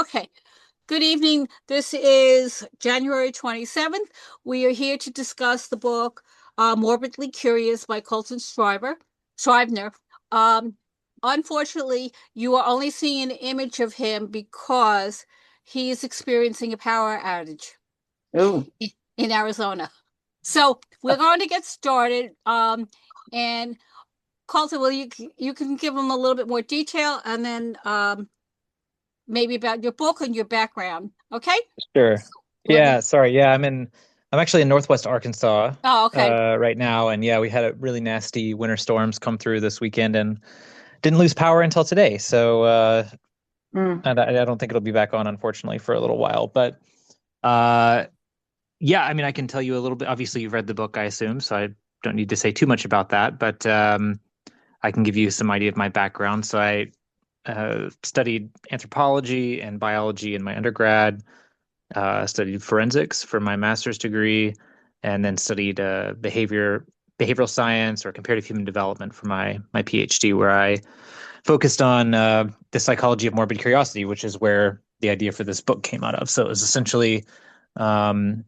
Okay. Good evening. This is January 27th. We are here to discuss the book Morbidly Curious by Coltan Scrivner. Um, Unfortunately, you are only seeing an image of him because he is experiencing a power outage Oh, in Arizona. So we're going to get started. And Colton, you can give him a little bit more detail, and then maybe about your book and your background. Okay? sure. Let me. Yeah, sorry. I'm actually in Northwest Arkansas Oh, okay. right now, and yeah, we had a really nasty winter storms come through this weekend and didn't lose power until today. So Mm. and I don't think it'll be back on, unfortunately, for a little while. But uh, yeah, I mean, I can tell you a little bit. Obviously, you've read the book, I assume, so I don't need to say too much about that. But I can give you some idea of my background. So I studied anthropology and biology in my undergrad. Studied forensics for my master's degree, and then studied behavioral science or comparative human development for my PhD, where I focused on the psychology of morbid curiosity, which is where the idea for this book came out of. So it was essentially um,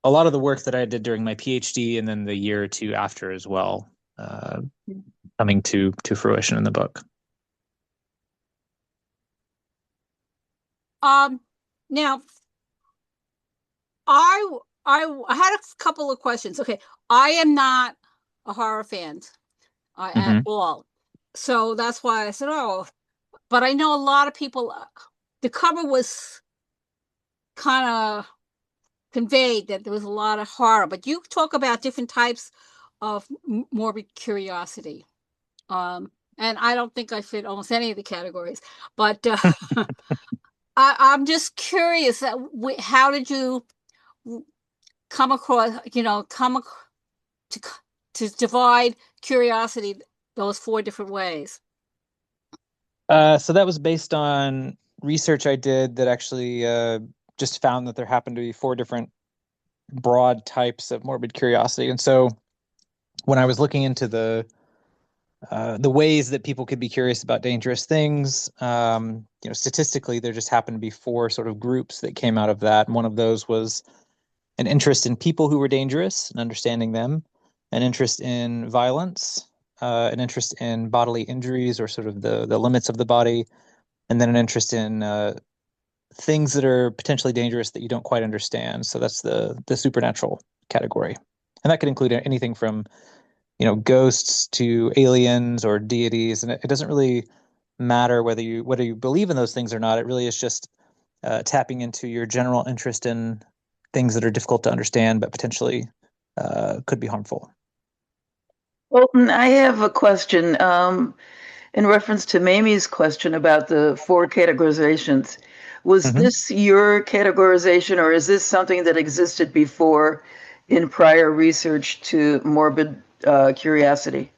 a lot of the work that I did during my PhD, and then the year or two after as well, uh, coming to fruition in the book. Um, Now I I had a couple of questions. Okay, I am not a horror fan at Hmm. all, so that's why I said, "Oh," but I know a lot of people. The cover was kind of conveyed that there was a lot of horror, but you talk about different types of morbid curiosity. And I don't think I fit almost any of the categories, but I'm just curious that how did you come across, to to divide curiosity those four different ways? So that was based on research I did that actually just found that there happened to be four different broad types of morbid curiosity. And so when I was looking into the ways that people could be curious about dangerous things, statistically, there just happened to be four sort of groups that came out of that. And one of those was an interest in people who were dangerous and understanding them, an interest in violence, an interest in bodily injuries or sort of the limits of the body, and then an interest in things that are potentially dangerous that you don't quite understand. So that's the supernatural category, and that could include anything from ghosts to aliens or deities, and it doesn't really matter whether you believe in those things or not. It really is just tapping into your general interest in things that are difficult to understand but potentially could be harmful. Colton, I have a question in reference to Mamie's question about the four categorizations. Was Hmm. this your categorization, or is this something that existed before in prior research to morbid curiosity?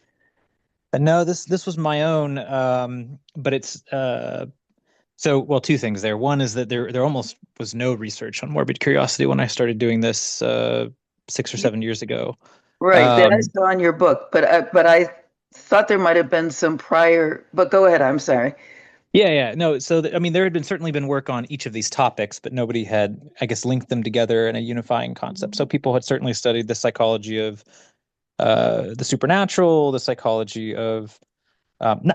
No, this was my own, but it's so well, two things there. One is that there almost was no research on morbid curiosity when I started doing this 6 or 7 years ago. Right, that I Um, saw in your book, but I thought there might have been some prior. But go ahead. I'm sorry. yeah, no. So I mean, there had been certainly been work on each of these topics, but nobody had, I guess, linked them together in a unifying concept. So people had certainly studied the psychology of the supernatural, the psychology of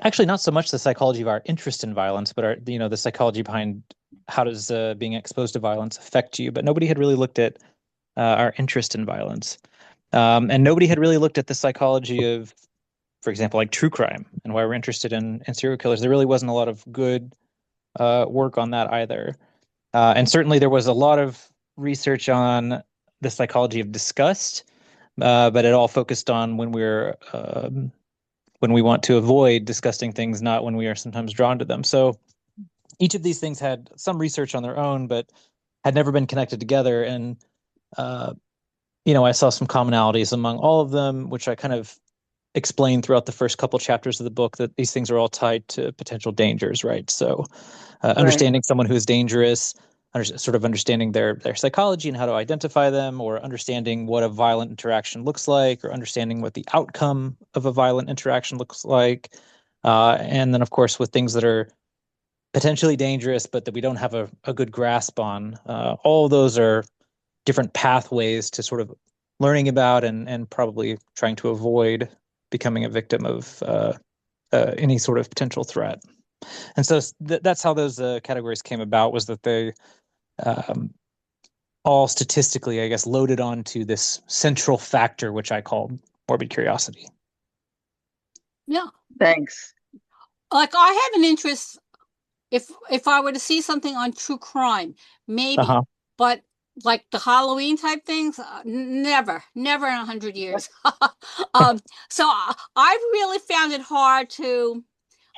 actually not so much the psychology of our interest in violence, but our the psychology behind how does being exposed to violence affect you. But nobody had really looked at our interest in violence, and nobody had really looked at the psychology of, for example, like true crime and why we're interested in serial killers. There really wasn't a lot of good work on that either. And certainly there was a lot of research on the psychology of disgust, but it all focused on when we want to avoid disgusting things, not when we are sometimes drawn to them. So each of these things had some research on their own, but had never been connected together. And uh, I saw some commonalities among all of them, which I kind of explained throughout the first couple chapters of the book, that these things are all tied to potential dangers, right? So Right. understanding someone who is dangerous, sort of understanding their psychology and how to identify them, or understanding what a violent interaction looks like, or understanding what the outcome of a violent interaction looks like. And then, of course, with things that are potentially dangerous, but that we don't have a good grasp on. All of those are different pathways to sort of learning about and probably trying to avoid becoming a victim of any sort of potential threat. And so that's how those categories came about, was that they um, all statistically, I guess, loaded onto this central factor, which I called morbid curiosity. Yeah. Thanks. Like I have an interest if I were to see something on true crime, maybe, Uh-huh. but like the Halloween type things, never in 100 years. So I've really found it hard to.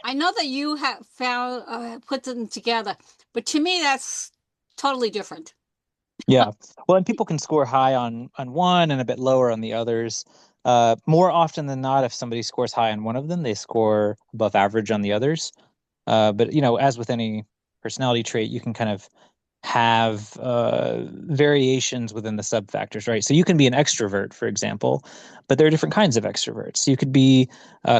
I know that you have found put them together, but to me that's totally different. Yeah. Well, and people can score high on one and a bit lower on the others. More often than not, if somebody scores high on one of them, they score above average on the others. But as with any personality trait, you can kind of have variations within the subfactors, right? So you can be an extrovert, for example, but there are different kinds of extroverts. You could be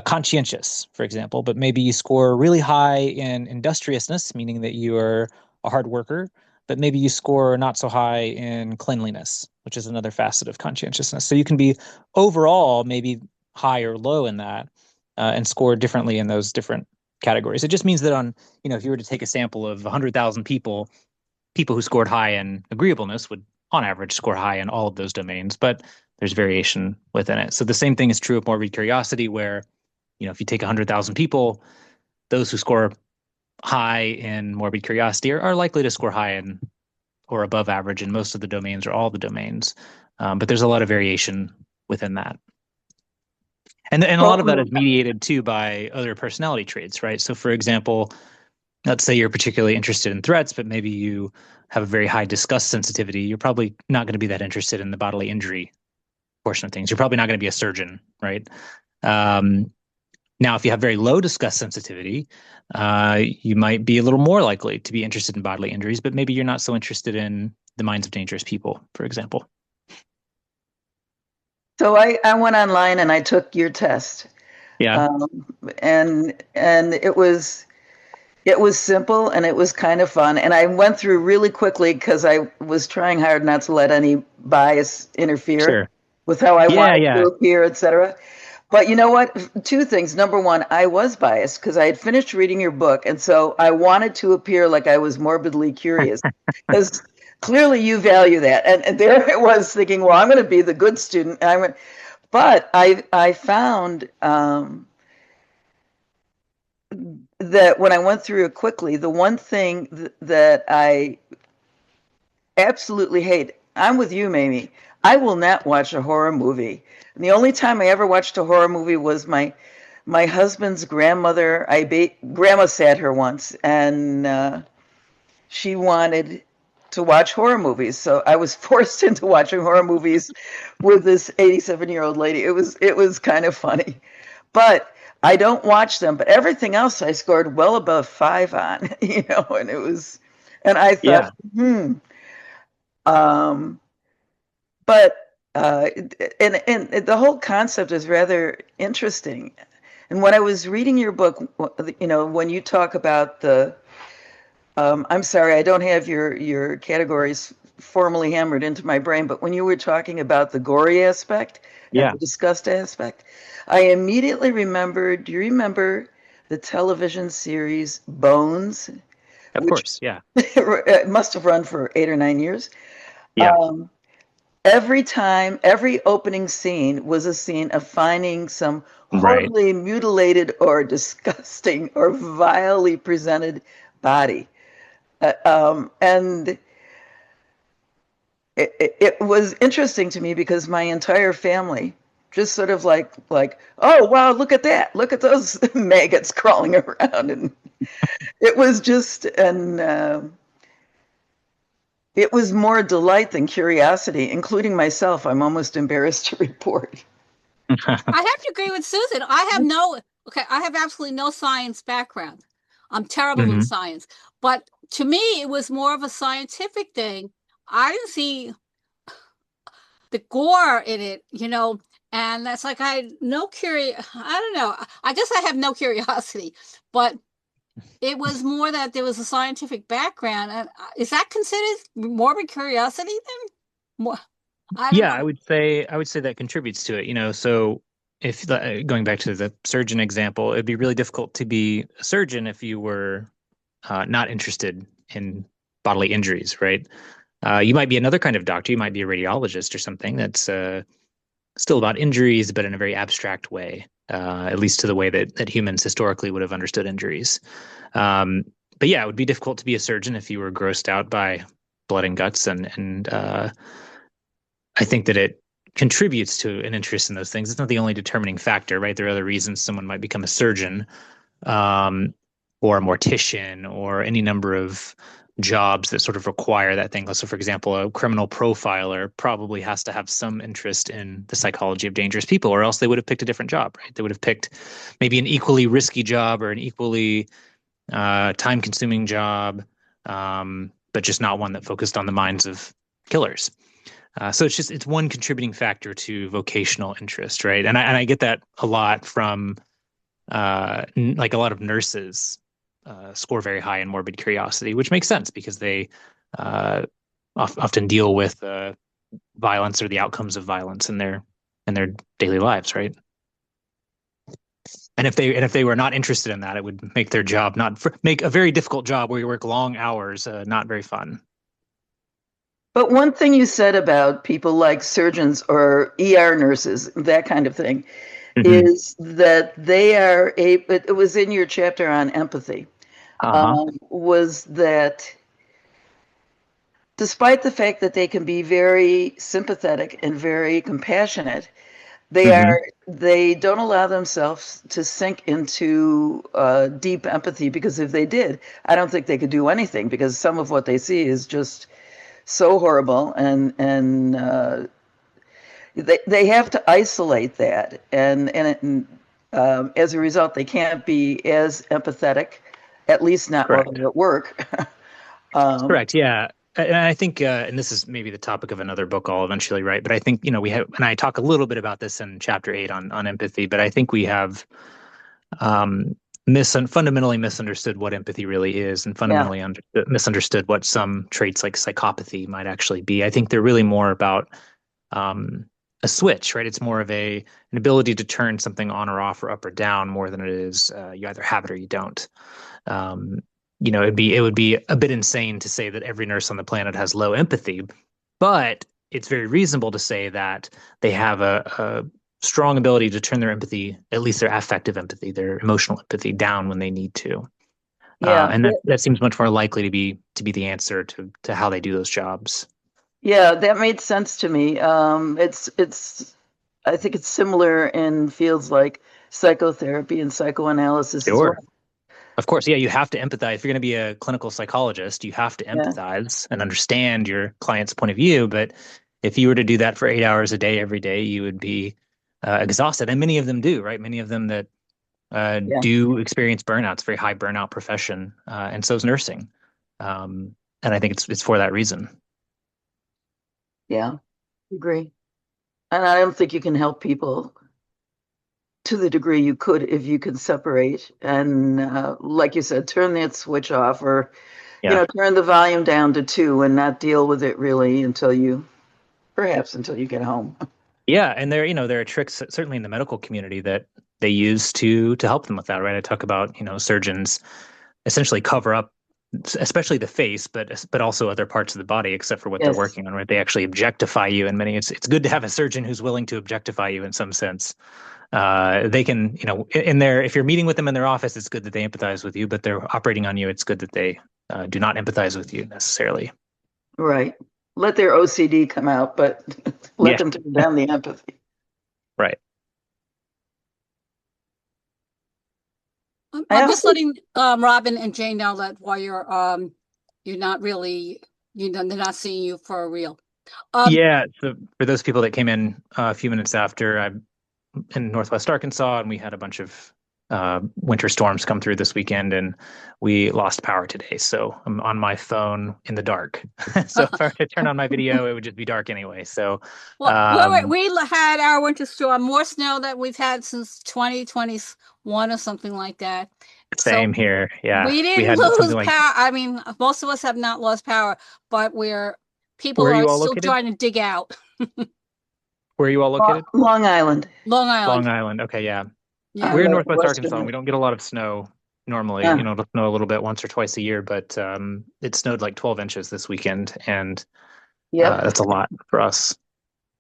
conscientious, for example, but maybe you score really high in industriousness, meaning that you are a hard worker, but maybe you score not so high in cleanliness, which is another facet of conscientiousness. So you can be overall maybe high or low in that, and score differently in those different categories. It just means that if you were to take a sample of 100,000 people, people who scored high in agreeableness would, on average, score high in all of those domains, but there's variation within it. So the same thing is true of morbid curiosity, where, if you take 100,000 people, those who score high in morbid curiosity are likely to score high in or above average in most of the domains or all the domains. But there's a lot of variation within that. And a lot of that is mediated too by other personality traits, right? So for example, let's say you're particularly interested in threats, but maybe you have a very high disgust sensitivity. You're probably not going to be that interested in the bodily injury portion of things. You're probably not going to be a surgeon, right? Now, if you have very low disgust sensitivity, you might be a little more likely to be interested in bodily injuries, but maybe you're not so interested in the minds of dangerous people, for example. So I went online and I took your test. Yeah. And it was simple and it was kind of fun. And I went through really quickly because I was trying hard not to let any bias interfere with how I wanted to appear, etc. But you know what? Two things. Number one, I was biased because I had finished reading your book. And so I wanted to appear like I was morbidly curious because clearly you value that. And there I was thinking, well, I'm going to be the good student. But I found that when I went through it quickly, the one thing that I absolutely hate, I'm with you, Mamie. I will not watch a horror movie. And the only time I ever watched a horror movie was my husband's grandmother. Grandma sat her once, and she wanted to watch horror movies. So I was forced into watching horror movies with this 87-year-old lady. It was kind of funny. But I don't watch them, but everything else I scored well above 5 on, and I thought, but and the whole concept is rather interesting. And when I was reading your book, when you talk about I'm sorry, I don't have your categories formally hammered into my brain, but when you were talking about the gory aspect and the disgust aspect, I immediately remembered, do you remember the television series Bones? Of course, yeah. It must have run for 8 or 9 years. Yeah. Every opening scene was a scene of finding some horribly mutilated or disgusting or vilely presented body. And it was interesting to me because my entire family just sort of like, oh, wow, look at that. Look at those maggots crawling around. And it was just it was more delight than curiosity, including myself. I'm almost embarrassed to report. I have to agree with Susan. I have absolutely no science background. I'm terrible in science. But to me, it was more of a scientific thing. I didn't see the gore in it, and that's like I don't know. I guess I have no curiosity, but It was more that there was a scientific background. And is that considered morbid curiosity then? I don't Yeah, know. I would say that contributes to it, you know. So if going back to the surgeon example, it'd be really difficult to be a surgeon if you were not interested in bodily injuries, right? You might be another kind of doctor. You might be a radiologist or something that's still about injuries, but in a very abstract way, at least to the way that humans historically would have understood injuries. Um, but yeah, it would be difficult to be a surgeon if you were grossed out by blood and guts, and I think that it contributes to an interest in those things. It's not the only determining factor, right? There are other reasons someone might become a surgeon, um, or a mortician, or any number of jobs that sort of require that thing. So, for example, a criminal profiler probably has to have some interest in the psychology of dangerous people, or else they would have picked a different job, right? They would have picked maybe an equally risky job or an equally time-consuming job, but just not one that focused on the minds of killers. So it's one contributing factor to vocational interest, right? And I get that a lot from like a lot of nurses score very high in morbid curiosity, which makes sense because they uh, often deal with violence or the outcomes of violence in their daily lives, right? And if they were not interested in that, it would make their job not make a very difficult job where you work long hours not very fun. But one thing you said about people like surgeons or ER nurses, that kind of thing, Mm-hmm. is that they are it was in your chapter on empathy, Uh-huh. was that despite the fact that they can be very sympathetic and very compassionate, Mm-hmm. they don't allow themselves to sink into deep empathy, because if they did, I don't think they could do anything, because some of what they see is just so horrible, and they have to isolate that, and as a result, they can't be as empathetic, at least not while Correct. they're at work. um, Correct. Yeah. And I think, and this is maybe the topic of another book I'll eventually write, but I think, you know, we have, and I talk a little bit about this in chapter 8 on empathy, but I think we have um, fundamentally misunderstood what empathy really is, and yeah, fundamentally misunderstood what some traits like psychopathy might actually be. I think they're really more about um, a switch, right? It's more of an ability to turn something on or off or up or down more than it is you either have it or you don't. Um, you know, it would be a bit insane to say that every nurse on the planet has low empathy, but it's very reasonable to say that they have a strong ability to turn their empathy, at least their affective empathy, their emotional empathy, down when they need to. yeah, And that seems much more likely to be the answer to how they do those jobs. yeah. That made sense to me. It's I think it's similar in fields like psychotherapy and psychoanalysis as well. Sure. Of course, yeah, you have to empathize. If you're going to be a clinical psychologist, you have to Yeah, empathize and understand your client's point of view. But if you were to do that for 8 hours a day, every day, you would be exhausted. And many of them do, right? Many of them that yeah, do experience burnout. It's a very high burnout profession, and so is nursing. And I think it's for that reason. yeah. Agree. And I don't think you can help people to the degree you could if you could separate and, like you said, turn that switch off, or, Yeah. turn the volume down to 2 and not deal with it really perhaps until you get home. Yeah, and there are tricks certainly in the medical community that they use to help them with that, right? I talk about, surgeons essentially cover up especially the face, but also other parts of the body except for what they're Yes. working on, right? They actually objectify you in many it's good to have a surgeon who's willing to objectify you in some sense. They can, in their if you're meeting with them in their office, it's good that they empathize with you, but they're operating on you, it's good that they do not empathize with you necessarily. Right. Let their OCD come out, but let Yeah, them turn down the empathy. right. I I'm just also, letting Robin and Jane know that while you're not really, they're not seeing you for real. Um, Yeah, so for those people that came in a few minutes after, I'm in Northwest Arkansas, and we had a bunch of winter storms come through this weekend, and we lost power today. So I'm on my phone in the dark. So if I were to turn on my video, it would just be dark anyway. So, well, um, we had our winter storm, more snow that we've had since 2021 or something like that. Same here. Yeah. We didn't had lose something like, power. I mean, most of us have not lost power, but people where are are you all still located? trying to dig out. Where are you all located? Long Island. Long Island. Long Island. Okay, yeah. Yeah. We're in The Northwest Arkansas, and western. we don't get a lot of snow normally. Yeah. It'll snow a little bit once or twice a year, but it snowed like 12 inches this weekend, and Yep. that's a lot for us.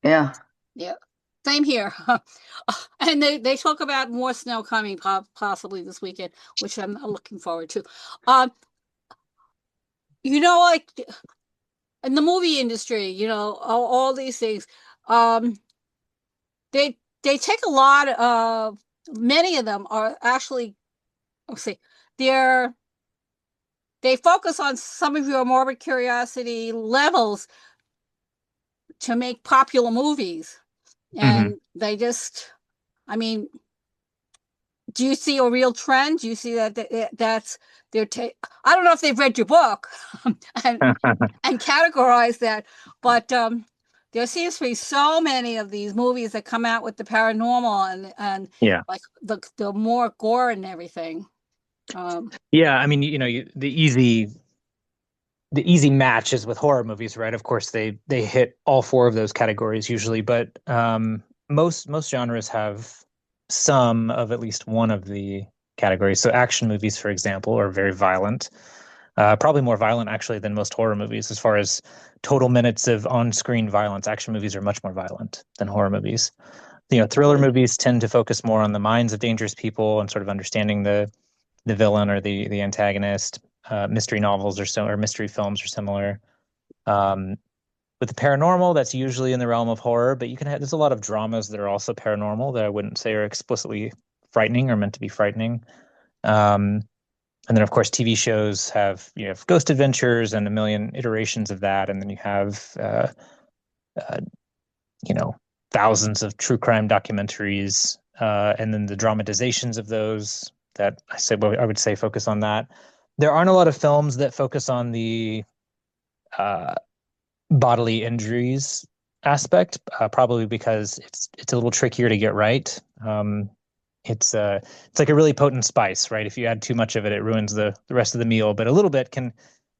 Yeah. Yeah. Same here. And they talk about more snow coming possibly this weekend, which I'm looking forward to. Like in the movie industry, all these things, they take a lot of, many of them are actually, let's see, they focus on some of your morbid curiosity levels to make popular movies. And they just, I mean, do you see a real trend? Do you see that's I don't know if they've read your book and categorize that, but there seems to be so many of these movies that come out with the paranormal and Yeah. like the more gore and everything. Yeah, I mean, the easy match is with horror movies, right? Of course, they hit all four of those categories usually, but most genres have some of at least one of the categories. So action movies, for example, are very violent. Probably more violent actually than most horror movies as far as total minutes of on-screen violence. Action movies are much more violent than horror movies. Thriller movies tend to focus more on the minds of dangerous people and sort of understanding the villain or the antagonist. Mystery novels or mystery films are similar. With the paranormal, that's usually in the realm of horror, but there's a lot of dramas that are also paranormal that I wouldn't say are explicitly frightening or meant to be frightening. And then, of course, TV shows you have Ghost Adventures and a million iterations of that, and then you have thousands of true crime documentaries, and then the dramatizations of those that I would say focus on that. There aren't a lot of films that focus on the bodily injuries aspect, probably because it's a little trickier to get right. It's like a really potent spice, right? If you add too much of it, it ruins the rest of the meal. But a little bit can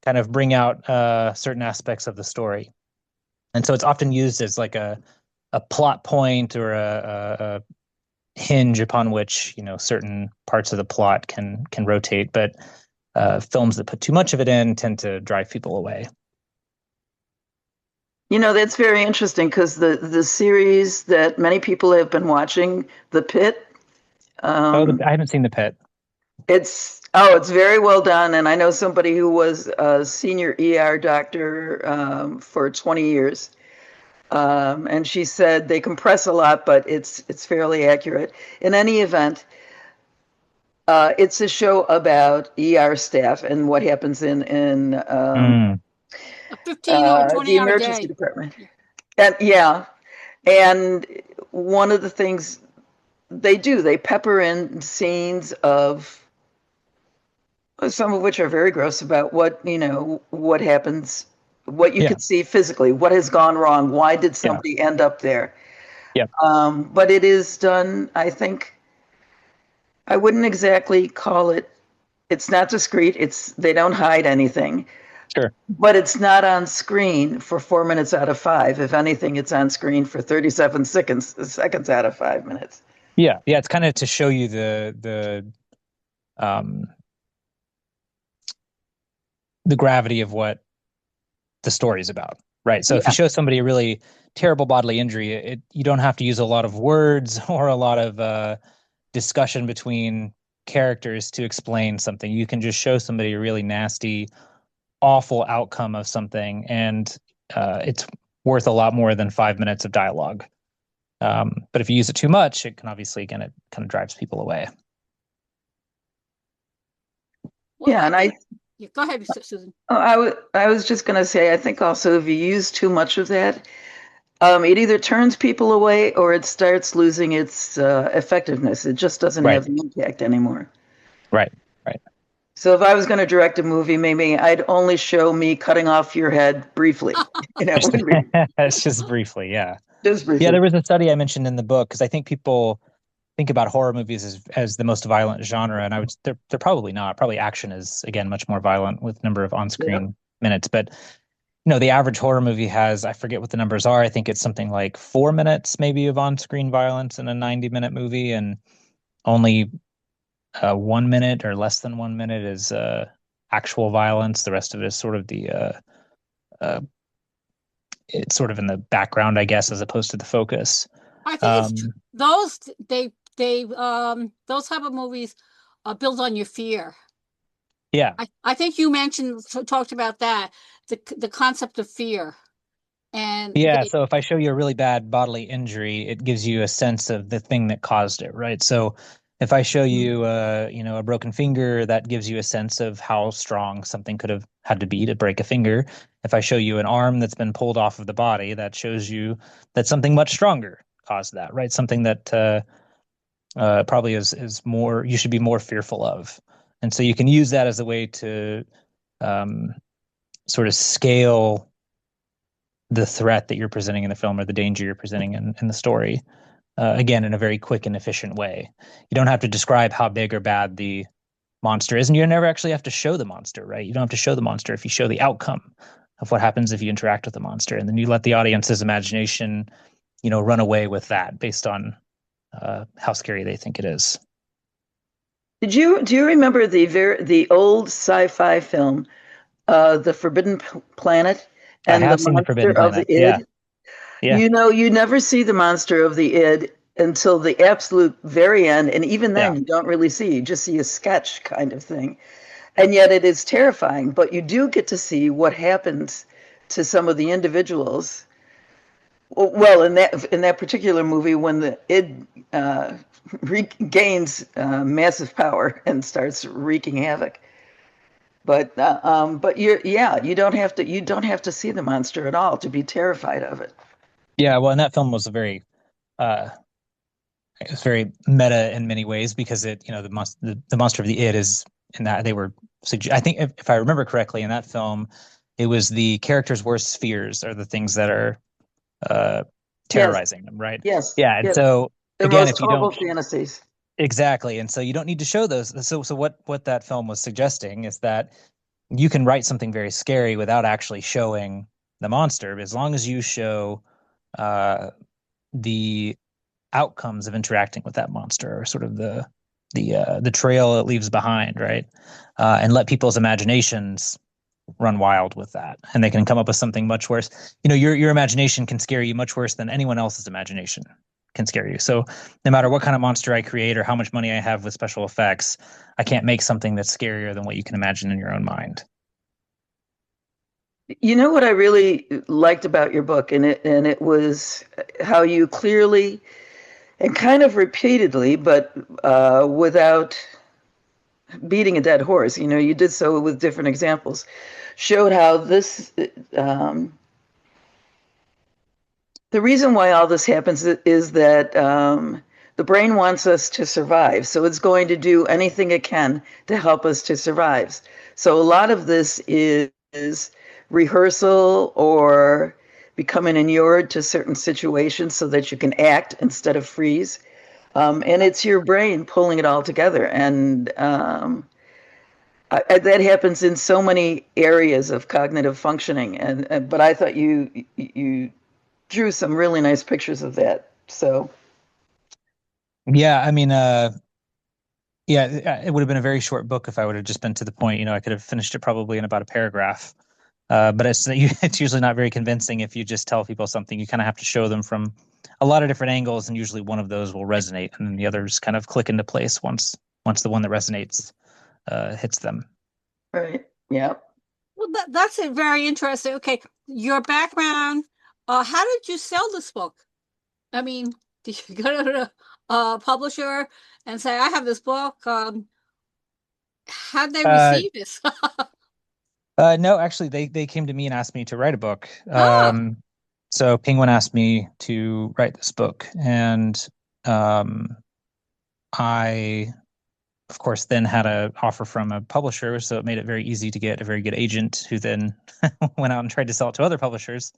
kind of bring out certain aspects of the story, and so it's often used as like a plot point or a hinge upon which certain parts of the plot can rotate. But films that put too much of it in tend to drive people away. That's very interesting because the series that many people have been watching, The Pit. I haven't seen The Pit. It's very well done, and I know somebody who was a senior ER doctor for 20 years, and she said they compress a lot, but it's fairly accurate. In any event, it's a show about ER staff and what happens in a 15 or 20 the hour emergency day. department. And one of the things they pepper in scenes of some of which are very gross about what happens, what you could see physically, what has gone wrong, why did somebody end up there. But it is done, I think, I wouldn't exactly call it's not discreet, they don't hide anything. Sure. But it's not on screen for 4 minutes out of 5. If anything, it's on screen for 37 seconds out of 5 minutes. Yeah. It's kind of to show you the gravity of what the story's about, right? So if you show somebody a really terrible bodily injury, you don't have to use a lot of words or a lot of discussion between characters to explain something. You can just show somebody a really nasty, awful outcome of something, and it's worth a lot more than 5 minutes of dialogue. But if you use it too much, it can obviously, again, it kind of drives people away. And go ahead, Susan. I was just going to say, I think also if you use too much of that, it either turns people away or it starts losing its effectiveness. It just doesn't have the impact anymore. Right. So if I was going to direct a movie, maybe I'd only show me cutting off your head briefly. It's just briefly, yeah. Just briefly. Yeah, there was a study I mentioned in the book because I think people think about horror movies as the most violent genre, and they're probably not. Probably action is again much more violent with number of on-screen minutes, but the average horror movie has, I forget what the numbers are. I think it's something like 4 minutes maybe of on-screen violence in a 90-minute movie, and only 1 minute or less than 1 minute is actual violence. The rest of it is sort of it's sort of in the background, I guess, as opposed to the focus. I think it's those type of movies build on your fear. Yeah. I think you talked about that, the concept of fear. And yeah, so if I show you a really bad bodily injury, it gives you a sense of the thing that caused it, right? So if I show you a broken finger, that gives you a sense of how strong something could have had to be to break a finger. If I show you an arm that's been pulled off of the body, that shows you that something much stronger caused that, right? Something that probably is more, you should be more fearful of. And so you can use that as a way to sort of scale the threat that you're presenting in the film or the danger you're presenting in the story. Again, in a very quick and efficient way. You don't have to describe how big or bad the monster is, and you never actually have to show the monster, right? You don't have to show the monster if you show the outcome of what happens if you interact with the monster, and then you let the audience's imagination, run away with that based on how scary they think it is. Do you remember the old sci-fi film, The Forbidden Planet, and I have the seen The Forbidden monster of Planet. the id? Yeah. You never see the monster of the id until the absolute very end, and even then you don't really see. You just see a sketch kind of thing, and yet it is terrifying. But you do get to see what happens to some of the individuals. Well, in that particular movie, when the id regains massive power and starts wreaking havoc. But you don't have to see the monster at all to be terrified of it. Yeah, well, and that film was very it was very meta in many ways because the monster of the id is in that they were, I think if I remember correctly in that film, it was the character's worst fears are the things that are terrorizing them, right? Yes. Yeah, and yes. so Their again, most if you horrible don't fantasies. exactly, and so you don't need to show those. So what that film was suggesting is that you can write something very scary without actually showing the monster, as long as you show the outcomes of interacting with that monster, or sort of the trail it leaves behind, right? And let people's imaginations run wild with that, and they can come up with something much worse. Your imagination can scare you much worse than anyone else's imagination can scare you. So no matter what kind of monster I create or how much money I have with special effects, I can't make something that's scarier than what you can imagine in your own mind. You know what I really liked about your book, and it was how you clearly and kind of repeatedly, but without beating a dead horse, you did so with different examples, showed how this the reason why all this happens is that the brain wants us to survive. So it's going to do anything it can to help us to survive. So a lot of this is rehearsal or becoming inured to certain situations so that you can act instead of freeze. And it's your brain pulling it all together. And that happens in so many areas of cognitive functioning. But I thought you drew some really nice pictures of that. So, yeah, I mean, it would have been a very short book if I would have just been to the point. I could have finished it probably in about a paragraph. But it's usually not very convincing if you just tell people something. You kind of have to show them from a lot of different angles, and usually one of those will resonate, and then the others kind of click into place once the one that resonates hits them. Right. Yeah. Well, that's very interesting. Okay, your background. How did you sell this book? I mean, did you go to a publisher and say, "I have this book"? How'd they receive this? No, actually, they came to me and asked me to write a book. So Penguin asked me to write this book, and I, of course, then had an offer from a publisher, so it made it very easy to get a very good agent who then went out and tried to sell it to other publishers.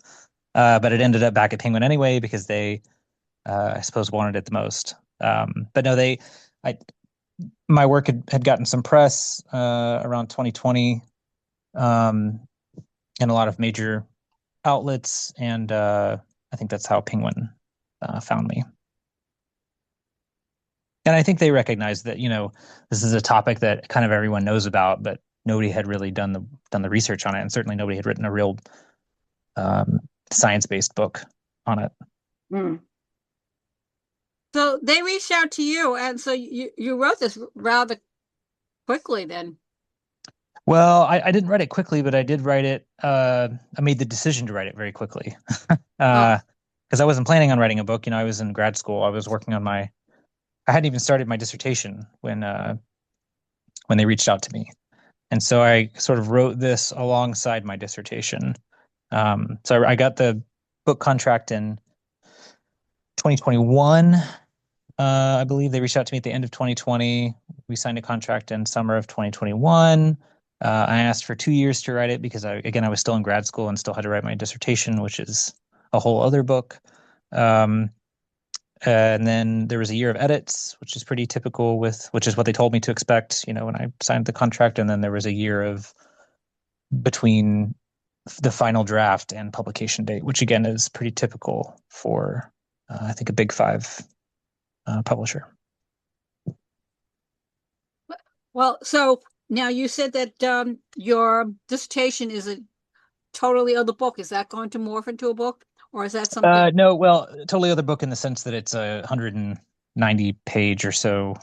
But it ended up back at Penguin anyway because they, I suppose, wanted it the most. But no, my work had gotten some press around 2020 in a lot of major outlets, and I think that's how Penguin found me. And I think they recognized that, this is a topic that kind of everyone knows about, but nobody had really done the research on it, and certainly nobody had written a real science-based book on it. Mm. So they reached out to you, and so you wrote this rather quickly then. Well, I didn't write it quickly, but I did write it. I made the decision to write it very quickly because I wasn't planning on writing a book. I was in grad school. I was working on I hadn't even started my dissertation when they reached out to me. And so I sort of wrote this alongside my dissertation. So I got the book contract in 2021. I believe they reached out to me at the end of 2020. We signed a contract in summer of 2021. I asked for 2 years to write it because I was still in grad school and still had to write my dissertation, which is a whole other book. And then there was a year of edits, which is pretty typical which is what they told me to expect, when I signed the contract. And then there was a year of between the final draft and publication date, which again is pretty typical for, I think, a Big Five publisher. Well, so now you said that your dissertation is a totally other book. Is that going to morph into a book? Or is that something? No, well, totally other book in the sense that it's a 190-page or so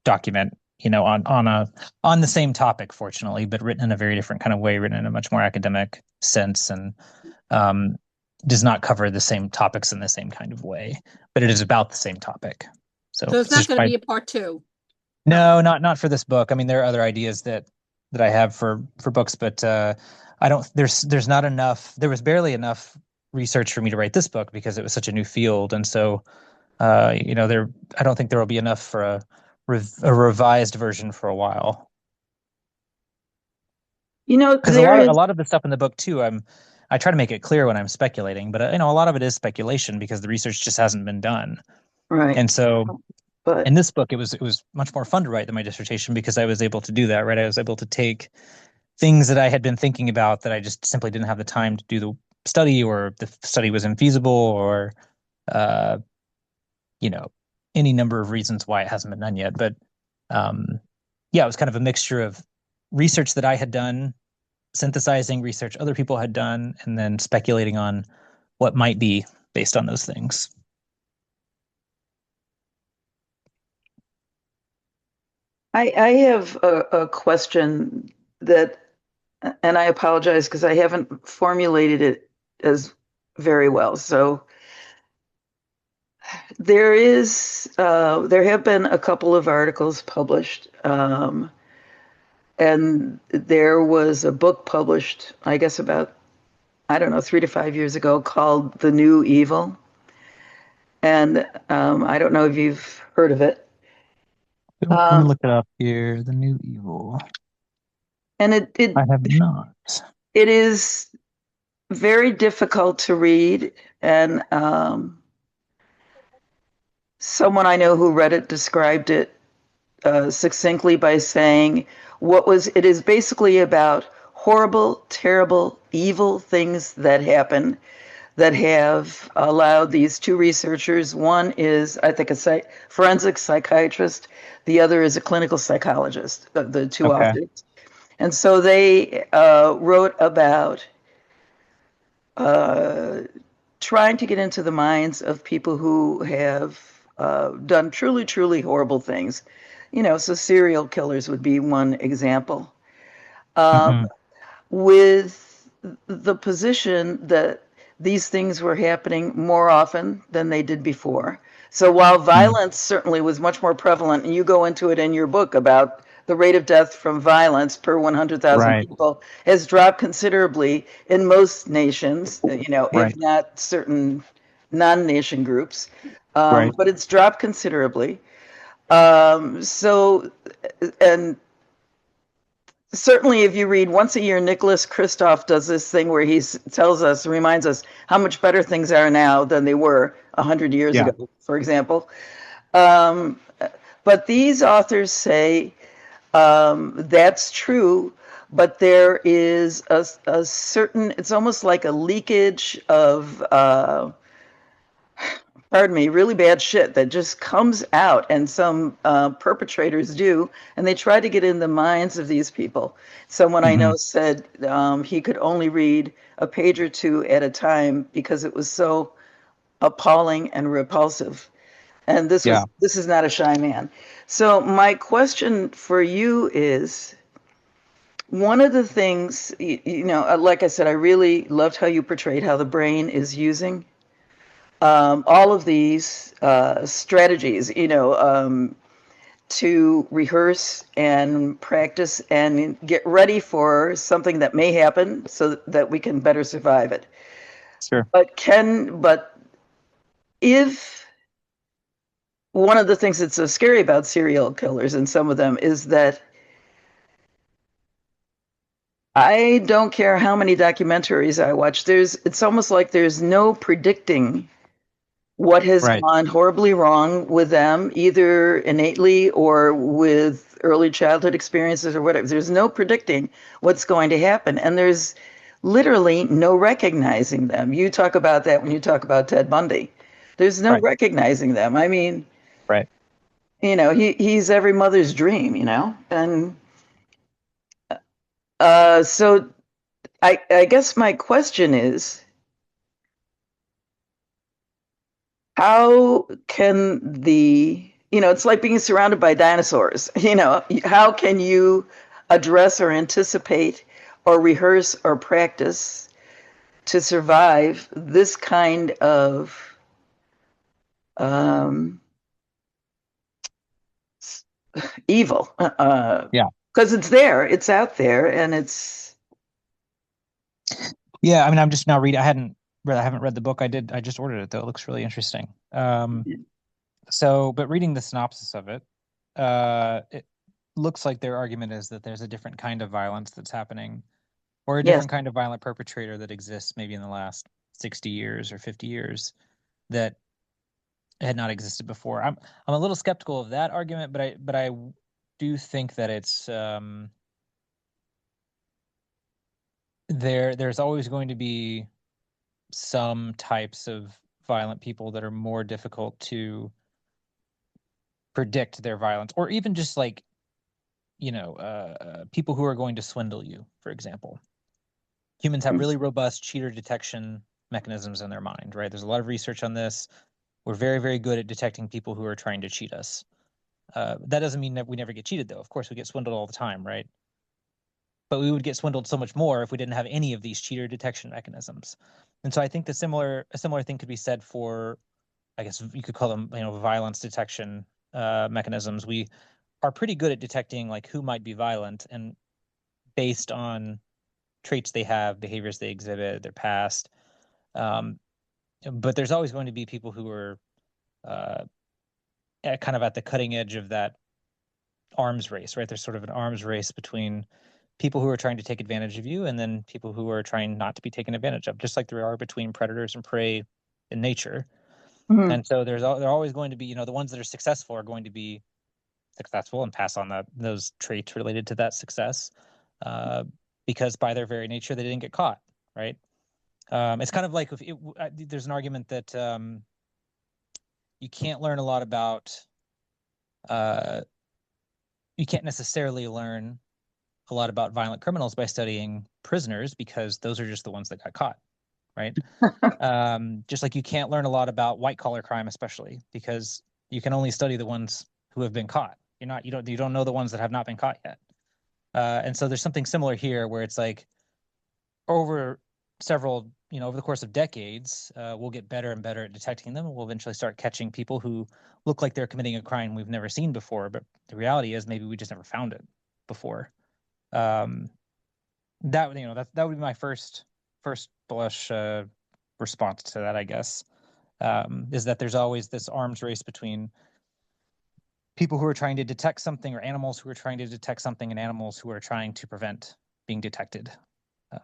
document, on the same topic, fortunately, but written in a very different kind of way, written in a much more academic sense, and does not cover the same topics in the same kind of way, but it is about the same topic. So it's not going to be a part two. No, not for this book. I mean, there are other ideas that I have for books, but I don't. There's not enough. There was barely enough research for me to write this book because it was such a new field, and so I don't think there will be enough for a revised version for a while. Because a lot of the stuff in the book too, I try to make it clear when I'm speculating, but a lot of it is speculation because the research just hasn't been done. Right. And so, in this book, it was much more fun to write than my dissertation because I was able to do that. Right, I was able to take things that I had been thinking about that I just simply didn't have the time to do the study, or the study was infeasible, or any number of reasons why it hasn't been done yet. But it was kind of a mixture of research that I had done, synthesizing research other people had done, and then speculating on what might be based on those things. I have a question that, and I apologize because I haven't formulated it as very well. So there have been a couple of articles published, and there was a book published, I guess about, 3 to 5 years ago, called The New Evil. And I don't know if you've heard of it. Let me look it up here. The New Evil. And I have not. It is very difficult to read, and someone I know who read it described it succinctly by saying it is basically about horrible, terrible, evil things that happen that have allowed these two researchers. One is, I think, a forensic psychiatrist. The other is a clinical psychologist, the two authors. And so they wrote about trying to get into the minds of people who have done truly, truly horrible things. So serial killers would be one example. With the position that these things were happening more often than they did before. So while violence certainly was much more prevalent, and you go into it in your book about the rate of death from violence per 100,000 people has dropped considerably in most nations, if not certain non-nation groups, but it's dropped considerably. And certainly, if you read once a year, Nicholas Kristof does this thing where he reminds us how much better things are now than they were 100 years ago, for example. Um, but these authors say that's true, but there is a certain, it's almost like a leakage of, pardon me, really bad shit that just comes out, and some perpetrators do, and they try to get in the minds of these people. Someone I know said he could only read a page or two at a time because it was so appalling and repulsive. And this Yeah. is not a shy man. So my question for you is, one of the things, like I said, I really loved how you portrayed how the brain is using all of these strategies, to rehearse and practice and get ready for something that may happen so that we can better survive it. Sure. But if one of the things that's so scary about serial killers, and some of them, is that I don't care how many documentaries I watch, it's almost like there's no predicting what has gone horribly wrong with them, either innately or with early childhood experiences or whatever. There's no predicting what's going to happen. And there's literally no recognizing them. You talk about that when you talk about Ted Bundy. There's no recognizing them. I mean, right. He's every mother's dream, And so I guess my question is, how can it's like being surrounded by dinosaurs. How can you address or anticipate or rehearse or practice to survive this kind of evil? Yeah. Because it's there, it's out there, and it's. Yeah, I mean, I'm just now reading. I haven't read the book. I just ordered it though. It looks really interesting. But reading the synopsis of it, it looks like their argument is that there's a different kind of violence that's happening, or a different kind of violent perpetrator that exists maybe in the last 60 years or 50 years that had not existed before. I'm a little skeptical of that argument, but I do think that it's there's always going to be some types of violent people that are more difficult to predict their violence, or even just like, people who are going to swindle you, for example. Humans have really robust cheater detection mechanisms in their mind, right? There's a lot of research on this. We're very, very good at detecting people who are trying to cheat us. That doesn't mean that we never get cheated, though. Of course, we get swindled all the time, right? But we would get swindled so much more if we didn't have any of these cheater detection mechanisms. And so I think a similar thing could be said for, I guess you could call them, violence detection mechanisms. We are pretty good at detecting like who might be violent, and based on traits they have, behaviors they exhibit, their past. But there's always going to be people who are kind of at the cutting edge of that arms race, right? There's sort of an arms race between people who are trying to take advantage of you and then people who are trying not to be taken advantage of, just like there are between predators and prey in nature. And so they're always going to be, the ones that are successful are going to be successful and pass on those traits related to that success, because by their very nature they didn't get caught, right? It's kind of like there's an argument that you can't learn a lot about. You can't necessarily learn a lot about violent criminals by studying prisoners, because those are just the ones that got caught, right? Just like you can't learn a lot about white collar crime, especially because you can only study the ones who have been caught. You don't know the ones that have not been caught yet. And so there's something similar here where it's like over the course of decades, we'll get better and better at detecting them. We'll eventually start catching people who look like they're committing a crime we've never seen before. But the reality is maybe we just never found it before. That would be my first blush response to that, I guess, is that there's always this arms race between people who are trying to detect something, or animals who are trying to detect something, and animals who are trying to prevent being detected.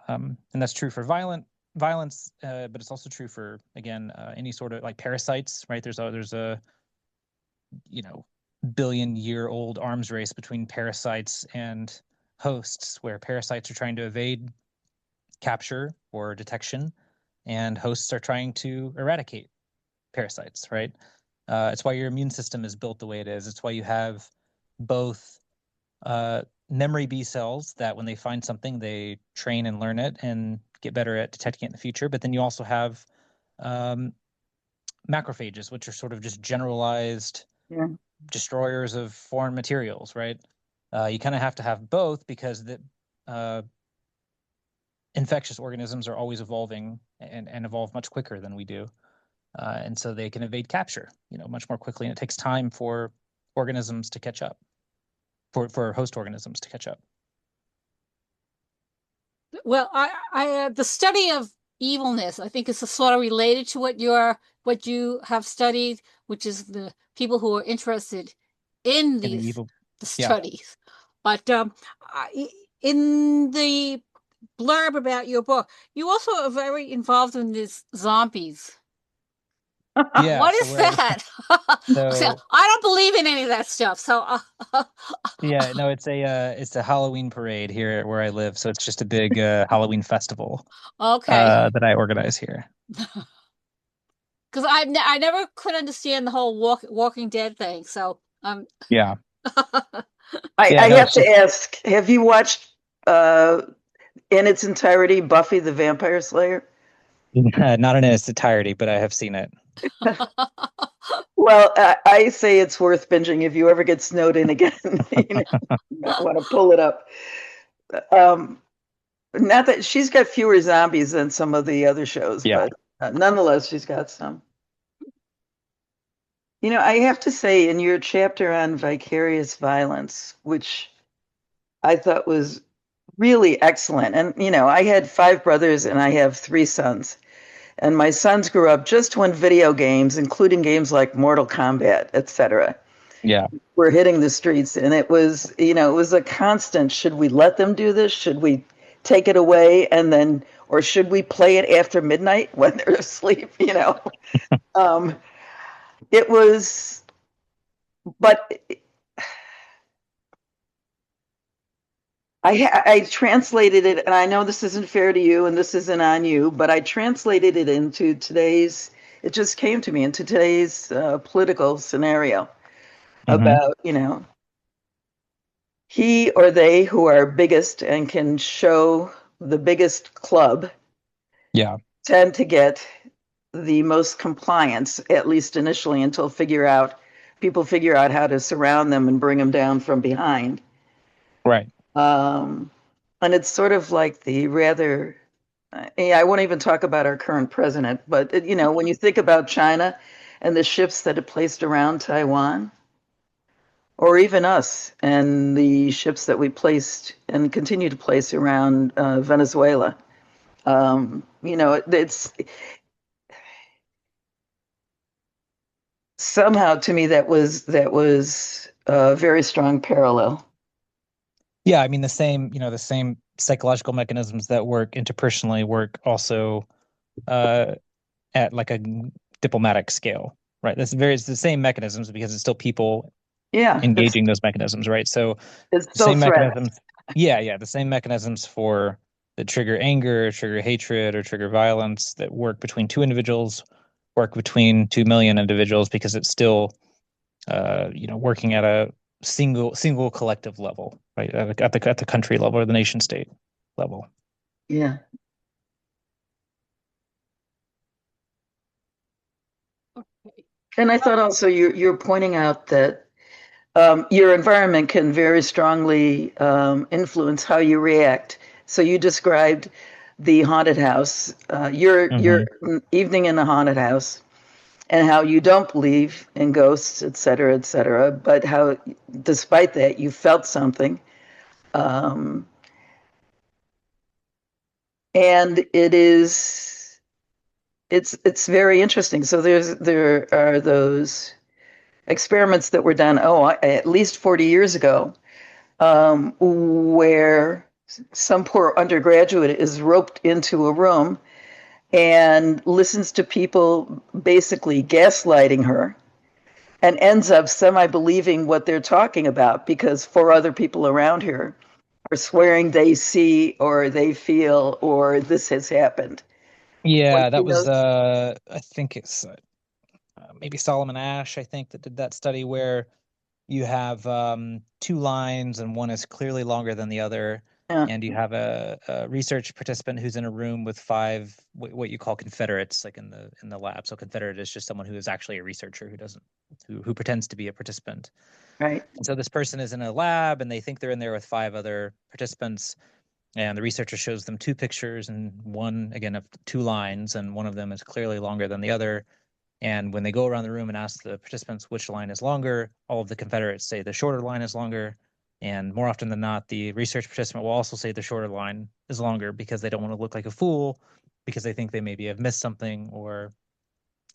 And that's true for violence, but it's also true for, again, any sort of like parasites, right? There's billion-year-old arms race between parasites and hosts, where parasites are trying to evade capture or detection, and hosts are trying to eradicate parasites, right? It's why your immune system is built the way it is. It's why you have both memory B cells that when they find something, they train and learn it and get better at detecting it in the future. But then you also have macrophages, which are sort of just generalized destroyers of foreign materials, right? You kind of have to have both because infectious organisms are always evolving and evolve much quicker than we do. And so they can evade capture, much more quickly. And it takes time for organisms to catch up, for host organisms to catch up. Well, the study of evilness, I think, is sort of related to what you have studied, which is the people who are interested in the studies. But in the blurb about your book, you also are very involved in these zombies. Yeah, what is that? So I don't believe in any of that stuff. So yeah, no, it's a Halloween parade here where I live. So it's just a big Halloween festival. Okay. That I organize here. Because I never could understand the whole Walking Dead thing. So yeah. I have to ask: have you watched in its entirety Buffy the Vampire Slayer? Not in its entirety, but I have seen it. Well, I say it's worth binging if you ever get snowed in again. You might want to pull it up. Not that she's got fewer zombies than some of the other shows, but nonetheless, she's got some. I have to say, in your chapter on vicarious violence, which I thought was really excellent, and I had 5 brothers and I have 3 sons. And my sons grew up just when video games, including games like Mortal Kombat, etc., were hitting the streets. And it was, it was a constant, should we let them do this? Should we take it away or should we play it after midnight when they're asleep? It was, but I translated it, and I know this isn't fair to you and this isn't on you, but I translated it into it just came to me into today's political scenario about, he or they who are biggest and can show the biggest club tend to get the most compliance, at least initially, until people figure out how to surround them and bring them down from behind. Right. And it's sort of like I won't even talk about our current president, but when you think about China and the ships that it placed around Taiwan, or even us and the ships that we placed and continue to place around Venezuela, it's somehow, to me, that was a very strong parallel. Yeah, I mean the same psychological mechanisms that work interpersonally work also at like a diplomatic scale, right? It's the same mechanisms because it's still people engaging those mechanisms, right? So it's the same mechanisms. The same mechanisms that trigger anger, trigger hatred, or trigger violence that work between 2 individuals, work between 2 million individuals, because it's still working at a single collective level, right? At the country level or the nation state level. Yeah. And I thought also you're pointing out that your environment can very strongly influence how you react. So you described the haunted house, your evening in the haunted house, and how you don't believe in ghosts, et cetera, but how, despite that, you felt something. And it's very interesting. So there are those experiments that were done, at least 40 years ago, where some poor undergraduate is roped into a room and listens to people basically gaslighting her and ends up semi-believing what they're talking about because 4 other people around here are swearing they see or they feel or this has happened. Yeah, Once that you was know, I think it's maybe Solomon Ash, I think, that did that study where you have two lines and one is clearly longer than the other, yeah, and you have a research participant who's in a room with five what you call confederates, like in the lab. So confederate is just someone who is actually a researcher who pretends to be a participant. right. And so this person is in a lab and they think they're in there with five other participants. And the researcher shows them two pictures and one, again, of two lines, and one of them is clearly longer than the other. And when they go around the room and ask the participants which line is longer, all of the Confederates say the shorter line is longer. And more often than not, the research participant will also say the shorter line is longer because they don't want to look like a fool, because they think they maybe have missed something or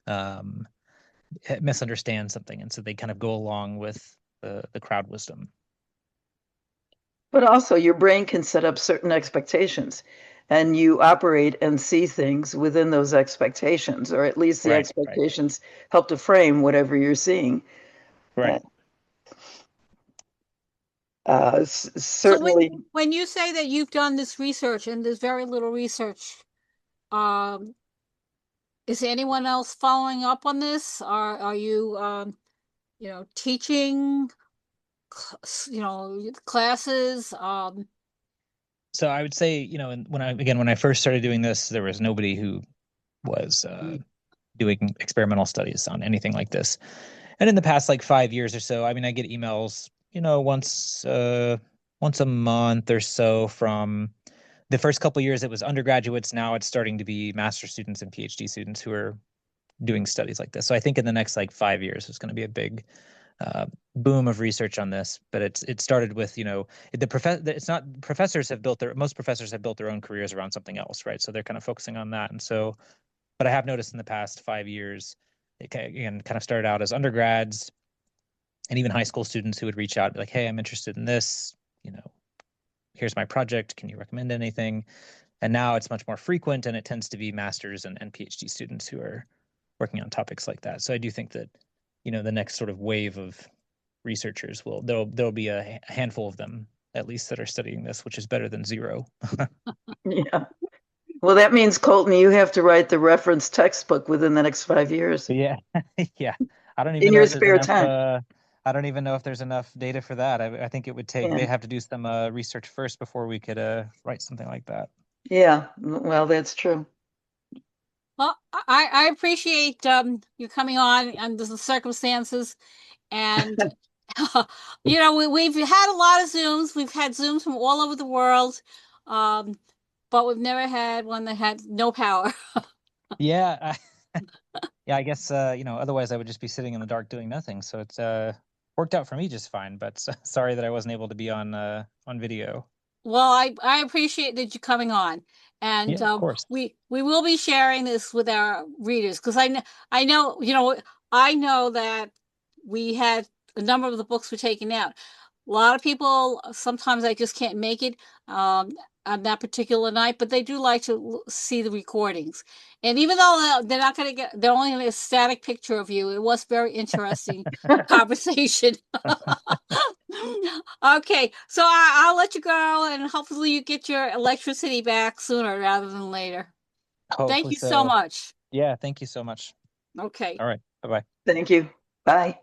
um, misunderstand something. And so they kind of go along with the crowd wisdom. But also, your brain can set up certain expectations, and you operate and see things within those expectations, or at least the Right, right, expectations help to frame whatever you're seeing. Uh, right. So Certainly, when you say that you've done this research and there's very little research, um, is anyone else following up on this? Are you teaching classes? So I would say, when I first started doing this, there was nobody who was doing experimental studies on anything like this. And in the past, like 5 years or so, I mean, I get emails, once a month or so from the first couple of years. It was undergraduates. Now it's starting to be master students and PhD students who are doing studies like this. So I think in the next like 5 years, there's going to be a big boom of research on this. But it started with, it's not professors have built most professors have built their own careers around something else, right? So they're kind of focusing on that. And so, but I have noticed in the past 5 years, it again kind of started out as undergrads and even high school students who would reach out and be like, hey, I'm interested in this, here's my project, can you recommend anything? And now it's much more frequent, and it tends to be masters and PhD students who are working on topics like that. So I do think that, the next sort of wave of researchers there'll be a handful of them at least that are studying this, which is better than zero. yeah. Well, that means, Colton, you have to write the reference textbook within the next 5 years Yeah, yeah. I don't in even know your if there's spare enough. time. I don't even know if there's enough data for that. I think it would take. Yeah. They have to do some research first before we could write something like that. Yeah. Well, that's true. Well, I appreciate you coming on under the circumstances, and we've had a lot of Zooms. We've had Zooms from all over the world, um, but we've never had one that had no power. Yeah, yeah. I guess otherwise I would just be sitting in the dark doing nothing. So it's worked out for me just fine. But sorry that I wasn't able to be on video. Well, I appreciate that you coming on, and Yeah, of course. we will be sharing this with our readers because I know that we had a number of the books were taken out. A lot of people sometimes I just can't make it on that particular night, but they do like to see the recordings. And even though they're not going to they're only going to get a static picture of you. It was very interesting conversation. Okay, so I'll let you go, and hopefully you get your electricity back sooner rather than later. Thank Hopefully you so so. much. Yeah, thank you so much. Okay. All right. Bye-bye. Thank you. Bye.